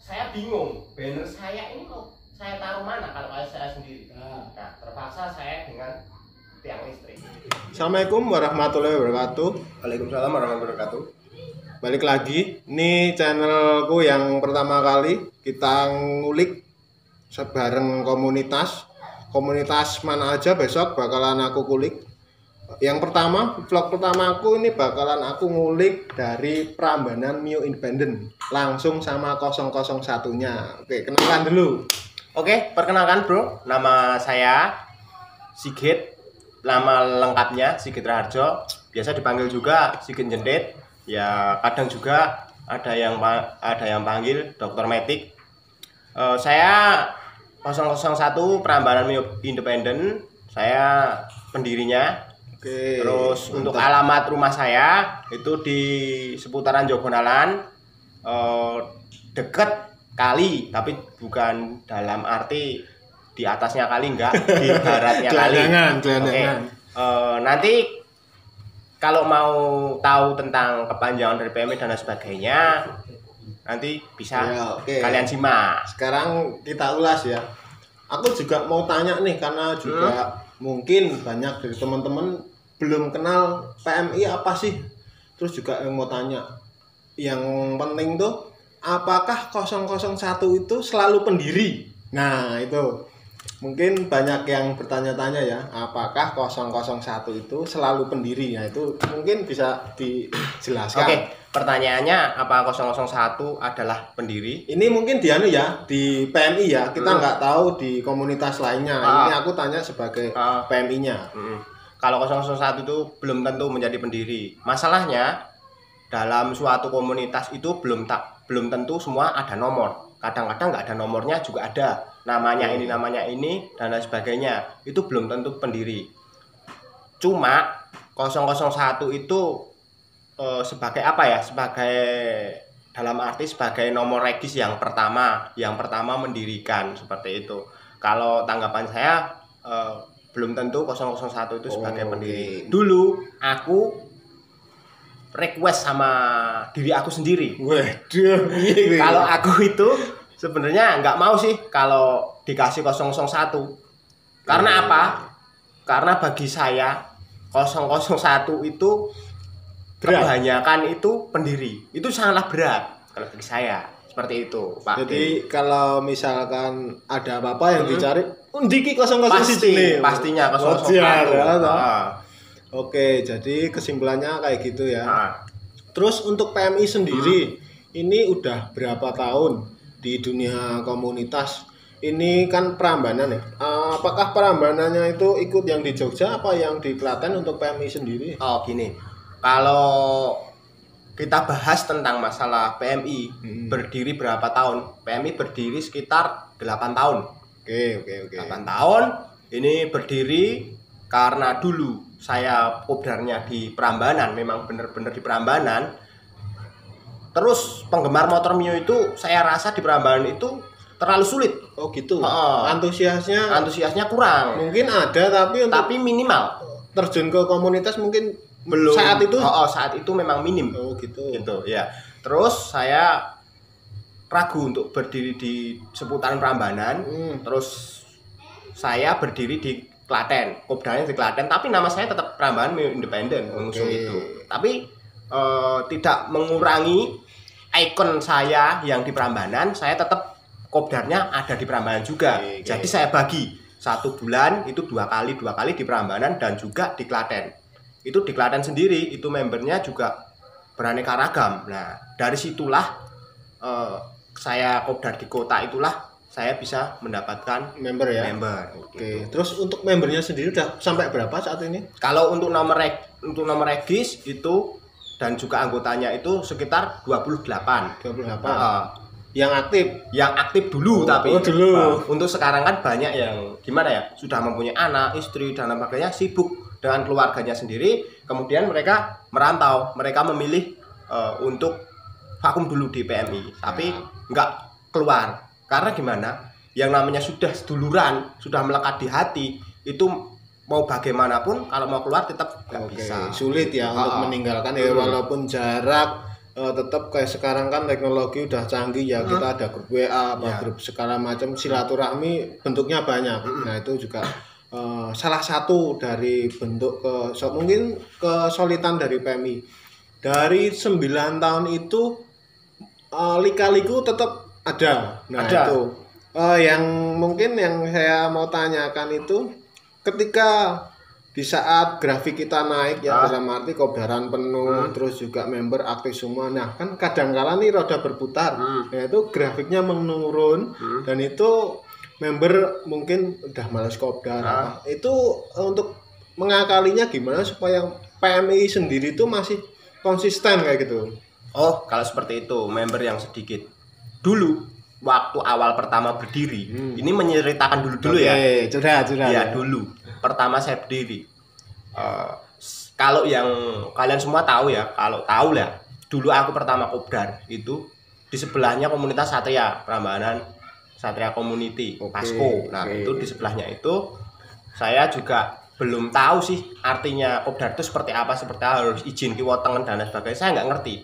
saya bingung banner saya ini mau saya taruh mana kalau saya sendiri. Nah, terpaksa saya dengan tiang listrik. Assalamualaikum warahmatullahi wabarakatuh. Waalaikumsalam warahmatullahi wabarakatuh. Balik lagi, ini channelku yang pertama kali kita ngulik sebareng komunitas mana aja besok bakalan aku kulik. Yang pertama, vlog pertama aku ini bakalan aku ngulik dari Prambanan Mio Independent langsung sama 001-nya. Oke, kenalkan dulu. Oke, perkenalkan bro, nama saya Sigit, nama lengkapnya Sigit Raharjo, biasa dipanggil juga Sigit Jendit. Ya kadang juga ada yang panggil Dokter Metik. Saya 001 Prambanan Mio Independent, saya pendirinya. Oke, Terus mantap. untuk alamat rumah saya itu di seputaran Jogonalan, deket kali, tapi bukan dalam arti di atasnya kali, enggak, di baratnya kali. Gelandangan. Nanti kalau mau tahu tentang kepanjangan dari PMI dan lain sebagainya, nanti bisa Ya, oke. kalian simak. Sekarang kita ulas ya. Aku juga mau tanya nih karena juga mungkin banyak dari teman-teman belum kenal PMI apa sih. Terus juga yang mau tanya, yang penting tuh apakah 001 itu selalu pendiri? Nah, itu mungkin banyak yang bertanya-tanya ya, apakah 001 itu selalu pendiri? Nah, itu mungkin bisa dijelaskan. Oke, pertanyaannya apa 001 adalah pendiri? Ini mungkin di anu ya, di PMI ya. Kita nggak tahu di komunitas lainnya. Ini aku tanya sebagai PMI-nya. Kalau 001 itu belum tentu menjadi pendiri. Masalahnya dalam suatu komunitas itu belum tentu semua ada nomor. Kadang-kadang nggak ada nomornya juga ada. Namanya ini dan lain sebagainya. Itu belum tentu pendiri. Cuma 001 itu sebagai apa ya? Sebagai dalam arti sebagai nomor regis yang pertama mendirikan seperti itu. Kalau tanggapan saya belum tentu 001 itu sebagai pendiri. Dulu aku request sama diri aku sendiri. Waduh, Kalau aku itu sebenarnya nggak mau sih kalau dikasih 001. Karena apa? Karena bagi saya 001 itu kebanyakan itu pendiri. Itu sangatlah berat kalau bagi saya. Seperti itu, Pak. Jadi kalau misalkan ada apa-apa yang dicari, undiki 001 pastinya 001. Oke, jadi kesimpulannya kayak gitu ya. Terus untuk PMI sendiri, ini udah berapa tahun di dunia komunitas? Ini kan Prambanan ya. Apakah Prambanannya itu ikut yang di Jogja apa yang di Klaten untuk PMI sendiri? Oh, gini. Kalau kita bahas tentang masalah PMI berdiri berapa tahun? PMI berdiri sekitar 8 tahun. Oke. 8 tahun ini berdiri karena dulu saya kopdarnya di Prambanan, memang benar-benar di Prambanan. Terus penggemar motor Mio itu saya rasa di Prambanan itu terlalu sulit. Oh gitu. Antusiasnya kurang. Mungkin ada tapi minimal. Terjun ke komunitas mungkin belum saat itu. Saat itu memang minim. Oh gitu ya. Terus saya ragu untuk berdiri di seputaran Prambanan. Terus saya berdiri di Klaten, kopdarnya di Klaten, tapi nama saya tetap Prambanan Mio Independent mengusung itu. Tapi tidak mengurangi ikon saya yang di Prambanan, saya tetap kopdarnya ada di Prambanan juga. Jadi saya bagi 1 bulan itu dua kali di Prambanan dan juga di Klaten. Itu di Klaten sendiri itu membernya juga beraneka ragam. Nah dari situlah saya kopdar di kota itulah saya bisa mendapatkan member ya. Oke. Terus untuk membernya sendiri udah sampai berapa saat ini? Kalau untuk nomor regis itu dan juga anggotanya itu sekitar 28. Yang aktif dulu tapi dulu. Untuk sekarang kan banyak yang gimana ya, sudah mempunyai anak, istri dan sebagainya, sibuk dengan keluarganya sendiri, kemudian mereka merantau, mereka memilih untuk vakum dulu di PMI, tapi nggak keluar. Karena gimana? Yang namanya sudah seduluran, sudah melekat di hati, itu mau bagaimanapun kalau mau keluar tetap nggak bisa. Sulit ya untuk meninggalkan ya, walaupun jarak tetap kayak sekarang kan teknologi udah canggih ya, kita ada grup WA, grup segala macam, silaturahmi bentuknya banyak. Nah itu juga salah satu dari bentuk mungkin kesulitan dari PMI. Dari 9 tahun itu lika-liku tetap ada. Nah itu yang mungkin yang saya mau tanyakan itu ketika di saat grafik kita naik ya, dalam arti kopdaran penuh, terus juga member aktif semua. Nah kan kadang-kala nih roda berputar, yaitu grafiknya menurun dan itu member mungkin udah males kopdar. Itu untuk mengakalinya gimana supaya PMI sendiri itu masih konsisten kayak gitu? Oh kalau seperti itu, member yang sedikit dulu waktu awal pertama berdiri, ini menceritakan dulu ya. Sudah ya. Dulu pertama saya berdiri, kalau yang kalian semua tahu ya, kalau tahu lah, dulu aku pertama kopdar itu di sebelahnya komunitas Satria Prambanan, Satria Community, Pasco. Nah itu di sebelahnya itu saya juga belum tahu sih artinya kopdar itu seperti apa harus izin kiwotengen dan sebagainya, saya nggak ngerti.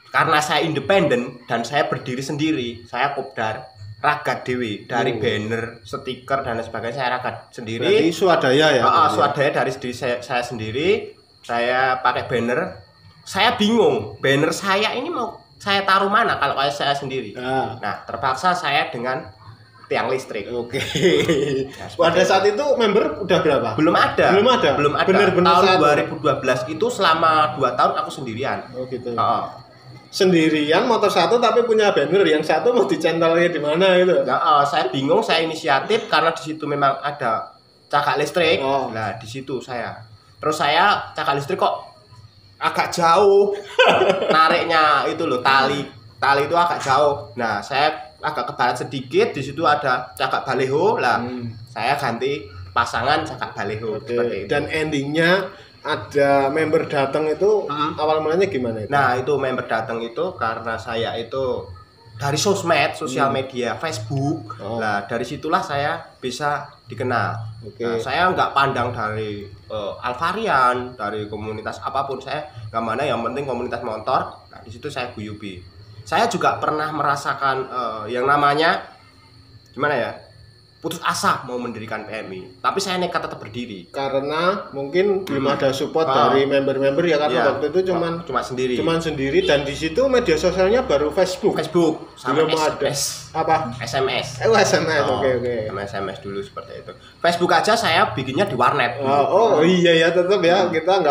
Karena saya independen dan saya berdiri sendiri, saya kopdar ragat dewi dari banner, stiker dan sebagainya, saya ragat sendiri. Berarti swadaya ya? Swadaya dari diri saya sendiri. Saya pakai banner. Saya bingung, banner saya ini mau saya taruh mana kalau saya sendiri. Nah, terpaksa saya dengan tiang listrik. Nah, pada saat itu member udah berapa? Belum ada. Bener-bener tahun 2012 itu selama 2 tahun aku sendirian. Gitu. Sendirian motor satu tapi punya banner, yang satu mau dicentolnya di mana gitu. Saya bingung, saya inisiatif karena di situ memang ada cakak listrik. Nah, di situ saya. Terus saya cakak listrik kok agak jauh. Nariknya itu loh, tali itu agak jauh. Nah, saya agak ke barat sedikit, di situ ada cakak baleho. Lah, saya ganti pasangan cakak baleho seperti itu. Dan endingnya ada member datang itu awal mulanya gimana itu? Nah itu member datang itu karena saya itu dari sosial media, Facebook. Nah dari situlah saya bisa dikenal. Nah, saya nggak pandang dari Alvarian, dari komunitas apapun, saya nggak mana, yang penting komunitas motor. Nah di situ saya guyubi. Saya juga pernah merasakan yang namanya gimana ya, putus asa mau mendirikan PMI, tapi saya nekat tetap berdiri karena mungkin belum ada support dari member-member ya, karena waktu itu cuman sendiri dan di situ media sosialnya baru Facebook sama belum ada apa SMS. SMS. Oke. Sama SMS dulu seperti itu. Facebook aja saya bikinnya di warnet. Iya ya, tetap ya, kita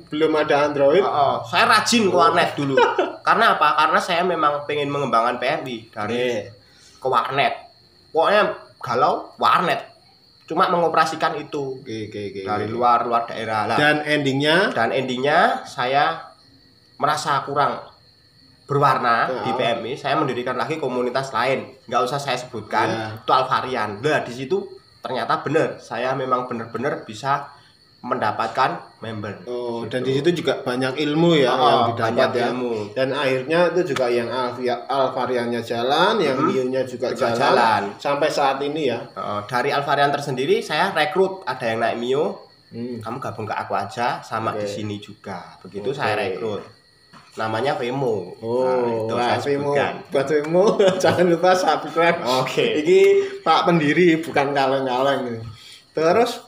belum ada Android. Saya rajin ke warnet dulu. Karena apa? Karena saya memang pengen mengembangkan PMI dari ke warnet. Pokoknya galau warnet, cuma mengoperasikan itu dari luar daerah lah. Dan endingnya saya merasa kurang berwarna di PMI. Saya mendirikan lagi komunitas lain, nggak usah saya sebutkan, itu Alvarian. Nah di situ ternyata benar, saya memang benar-benar bisa mendapatkan member. Dan di situ juga banyak ilmu ya yang didapat ya. Dan akhirnya itu juga yang Alvariannya jalan, yang Mio-nya juga jalan sampai saat ini ya. Dari Alvarian tersendiri saya rekrut, ada yang naik Mio, kamu gabung ke aku aja, sama di sini juga. Begitu saya rekrut. Namanya Vemo. Itu saya sebutkan. Buat Vemo jangan lupa subscribe. Ini Pak Pendiri, bukan kaleng-kaleng. Terus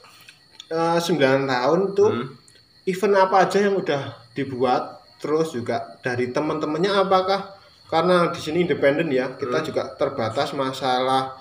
9 tahun tuh event apa aja yang udah dibuat, terus juga dari teman-temannya, apakah karena di sini independen ya, kita juga terbatas masalah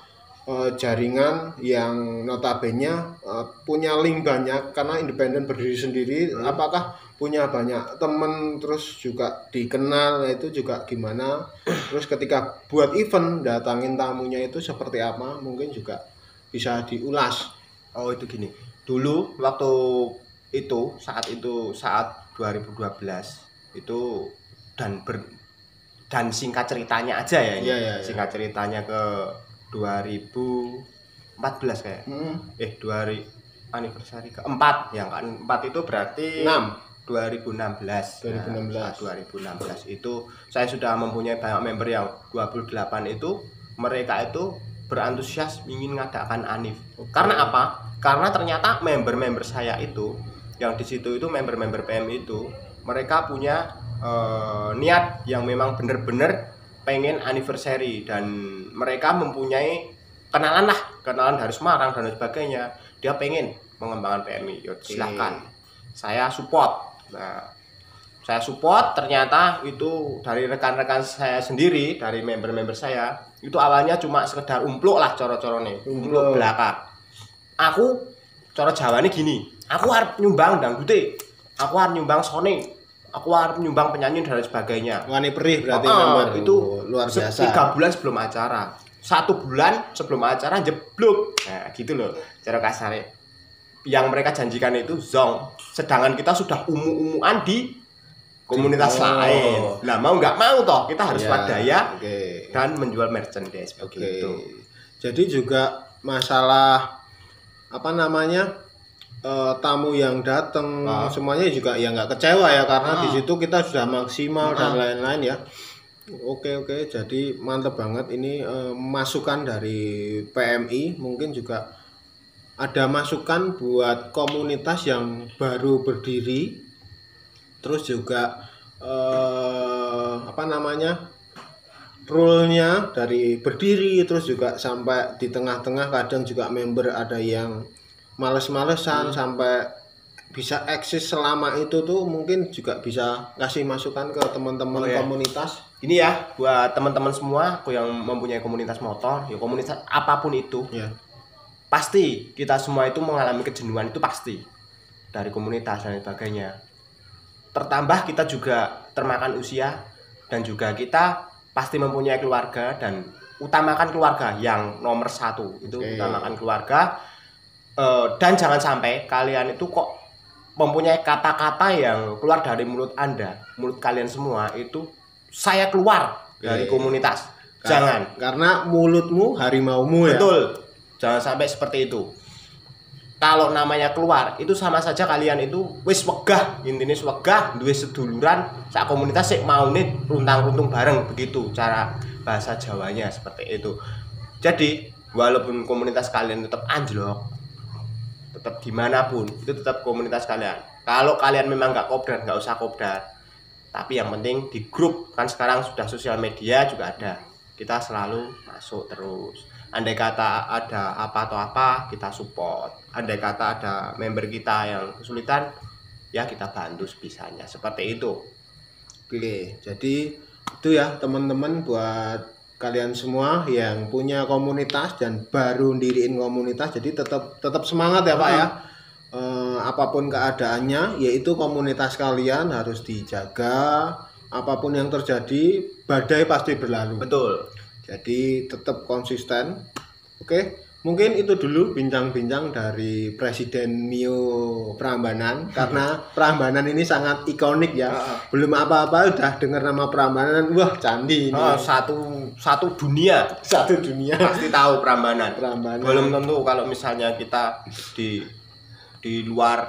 jaringan yang notabene punya link banyak karena independen berdiri sendiri. Apakah punya banyak temen, terus juga dikenal, itu juga gimana? Terus ketika buat event datangin tamunya itu seperti apa, mungkin juga bisa diulas. Itu gini, dulu waktu itu saat 2012 itu dan singkat ceritanya aja ya ini. Singkat ceritanya ke 2014 kayak. 2000 anniversary keempat, yang keempat itu berarti 2016 itu saya sudah mempunyai banyak member. Yang 28 itu mereka itu berantusias ingin mengadakan Anif. Karena apa? Karena ternyata member-member saya itu yang di situ itu member-member PMI itu mereka punya niat yang memang bener-bener pengen anniversary, dan mereka mempunyai kenalan dari Semarang dan sebagainya, dia pengen mengembangkan PMI, yuk silakan, saya support. Nah, saya support, ternyata itu dari rekan-rekan saya sendiri, dari member-member saya, itu awalnya cuma sekedar umpluk lah, coro-corone, umpluk belaka. Aku coro Jawane gini, aku harus nyumbang dangdute, aku harus nyumbang sone, aku harus nyumbang penyanyi dan sebagainya. Wani perih berarti member Itu luar biasa. 3 bulan sebelum acara, 1 bulan sebelum acara jeblok. Nah gitu loh cara kasarnya. Yang mereka janjikan itu zong, sedangkan kita sudah umu-umuan di komunitas lain. Nah mau nggak mau toh kita harus wadaya dan menjual merchandise begitu. Jadi juga masalah apa namanya tamu yang datang semuanya juga ya nggak kecewa ya, karena di situ kita sudah maksimal dan lain-lain ya. Oke, jadi mantap banget ini masukan dari PMI. Mungkin juga ada masukan buat komunitas yang baru berdiri, terus juga apa namanya rule-nya dari berdiri, terus juga sampai di tengah-tengah kadang juga member ada yang males-malesan sampai bisa eksis selama itu tuh, mungkin juga bisa kasih masukan ke teman-teman komunitas. Ini ya buat teman-teman semua aku yang mempunyai komunitas motor, ya komunitas apapun itu. Pasti kita semua itu mengalami kejenuhan, itu pasti dari komunitas dan sebagainya. Tertambah kita juga termakan usia, dan juga kita pasti mempunyai keluarga, dan utamakan keluarga yang nomor 1 itu. Utamakan keluarga, dan jangan sampai kalian itu kok mempunyai kata-kata yang keluar dari mulut Anda, mulut kalian semua itu, saya keluar dari komunitas. Jangan, karena mulutmu harimaumu ya. Betul. Jangan sampai seperti itu. Kalau namanya keluar, itu sama saja kalian itu wis wegah, intinya wegah duwe seduluran sak komunitas sik maune runtang-runtung bareng, begitu cara bahasa Jawanya, seperti itu. Jadi, walaupun komunitas kalian tetap anjlok, tetap dimanapun, itu tetap komunitas kalian. Kalau kalian memang nggak kopdar, nggak usah kopdar. Tapi yang penting di grup, kan sekarang sudah sosial media juga ada. Kita selalu masuk terus. Andai kata ada apa atau apa, kita support. Andai kata ada member kita yang kesulitan, ya kita bantu sebisanya. Seperti itu. Oke, jadi itu ya teman-teman, buat kalian semua yang punya komunitas dan baru ndiriin komunitas, jadi tetap semangat ya Pak ya. Apapun keadaannya, yaitu komunitas kalian harus dijaga. Apapun yang terjadi, badai pasti berlalu. Betul. Jadi tetap konsisten. Oke, mungkin itu dulu bincang-bincang dari Presiden Mio Prambanan. Karena Prambanan ini sangat ikonik ya. Belum apa-apa udah dengar nama Prambanan, wah candi ini. Satu dunia. Satu dunia Pasti tahu Prambanan. Belum tentu kalau misalnya kita di luar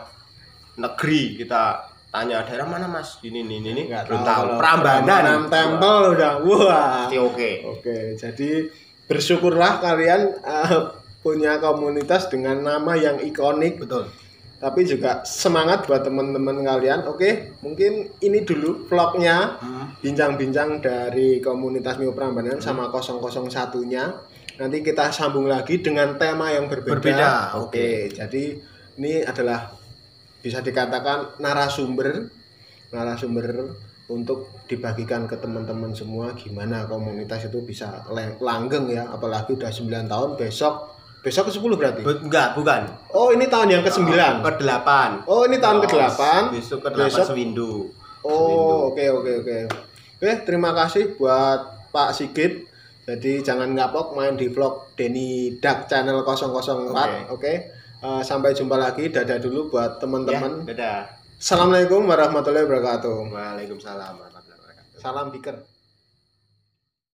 negeri, kita tanya daerah mana Mas, ini belum tahu. Prambanan Tempel udah wah. Oke. Jadi bersyukurlah kalian punya komunitas dengan nama yang ikonik. Betul. Tapi juga semangat buat teman-teman kalian. Oke, mungkin ini dulu vlognya, bincang-bincang dari komunitas Mio Prambanan sama 001-nya. Nanti kita sambung lagi dengan tema yang berbeda. Oke, jadi ini adalah bisa dikatakan narasumber untuk dibagikan ke teman-teman semua, gimana komunitas itu bisa langgeng ya, apalagi udah 9 tahun, besok ke-10 berarti? Bukan. Oh, ini tahun yang ke-9. Ke-8. Oh, ini tahun ke-8. Besok ke-8 Sewindu. Oh, oke. Oke, terima kasih buat Pak Sigit. Jadi jangan ngapok main di vlog Denny Dak channel 004. Oke. Sampai jumpa lagi. Dadah dulu buat teman-teman. Dadah. Assalamualaikum warahmatullahi wabarakatuh. Waalaikumsalam warahmatullahi wabarakatuh. Salam biker.